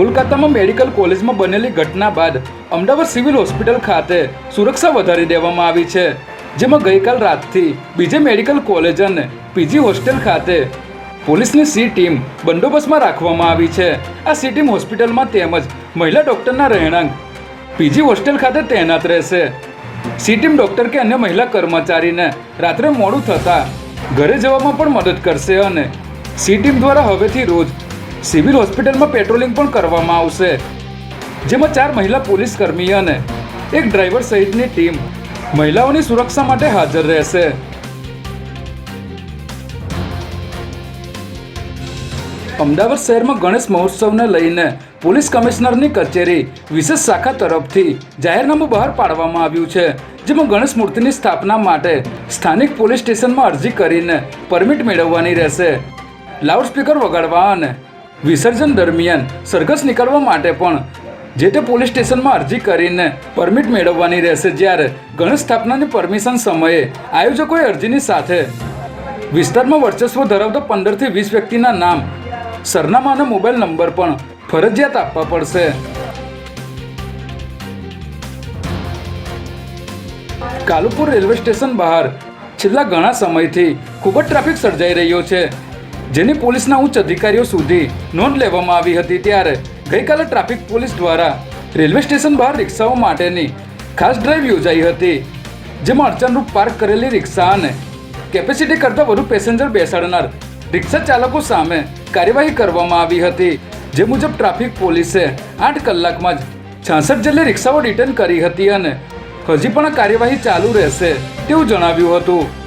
કોલકાતામાં મેડિકલ કોલેજમાં બનેલી ઘટના બાદ અમદાવાદ સિવિલ હોસ્પિટલ ખાતે સુરક્ષા વધારી દેવામાં આવી છે, જેમાં ગઈકાલ રાતથી બીજે મેડિકલ કોલેજ અને પીજી હોસ્ટેલ ખાતે પોલીસની સી ટીમ બંદોબસ્તમાં રાખવામાં આવી છે. આ સી ટીમ હોસ્પિટલમાં તેમજ મહિલા ડૉક્ટરના રહેણાંક પીજી હોસ્ટેલ ખાતે તૈનાત રહેશે. સી ટીમ ડૉક્ટર કે અન્ય મહિલા કર્મચારીને રાત્રે મોડું થતાં ઘરે જવામાં પણ મદદ કરશે અને સી ટીમ દ્વારા હવેથી રોજ સિવિલ હોસ્પિટલમાં પેટ્રોલિંગ પણ કરવામાં આવશે, જેમાં 4 મહિલા પોલીસ કર્મી અને એક ડ્રાઈવર સહિતની ટીમ મહિલાઓની સુરક્ષા માટે હાજર રહેશે. અમદાવાદ શહેરમાં ગણેશ મહોત્સવને લઈને પોલીસ કમિશનરની કચેરી વિશેષ શાખા તરફથી જાહેરનામું બહાર પાડવામાં આવ્યું છે, જેમાં ગણેશ મૂર્તિની સ્થાપના માટે સ્થાનિક પોલીસ સ્ટેશનમાં અરજી કરીને પરમિટ મેળવવાની રહેશે. લાઉડસ્પીકર વગાડવા અને વિસર્જન દરમિયાન સરઘસ નીકળવા માટે પણ જે તે પોલીસ સ્ટેશનમાં અરજી કરીને પરમિટ મેળવવાની રહેશે. જ્યારે ગણેશ સ્થાપનાની પરમિશન સમયે આયોજકોએ અરજીની સાથે વિસ્તારમાં વર્ચસ્વ ધરાવતા 15 થી 20 વ્યક્તિના નામ, સરનામા અને મોબાઈલ નંબર પણ ફરજિયાત આપવા પડશે. કાલુપુર રેલવે સ્ટેશન બહાર છેલ્લા ઘણા સમયથી ખૂબ જ ટ્રાફિક સર્જાઈ રહ્યો છે, જેની પોલીસના ઉચ્ચ અધિકારીઓ સુધી નોંધ લેવામાં આવી હતી. ત્યારે ગઈકાલે ટ્રાફિક પોલીસ દ્વારા રેલવે સ્ટેશન બહાર રિક્ષાઓ માટેની ખાસ ડ્રાઈવ યોજાઈ હતી, જેમાં અડચણરૂપ પાર્ક કરેલી રિક્ષા અને કેપેસિટી કરતાં વધુ પેસેન્જર બેસાડનાર રિક્ષા ચાલકો સામે કાર્યવાહી કરવામાં આવી હતી. જે મુજબ ટ્રાફિક પોલીસે 8 કલાકમાં જ 66 જેટલી રિક્ષાઓ ડિટેન કરી હતી અને હજી પણ કાર્યવાહી ચાલુ રહેશે તેવું જણાવ્યું હતું.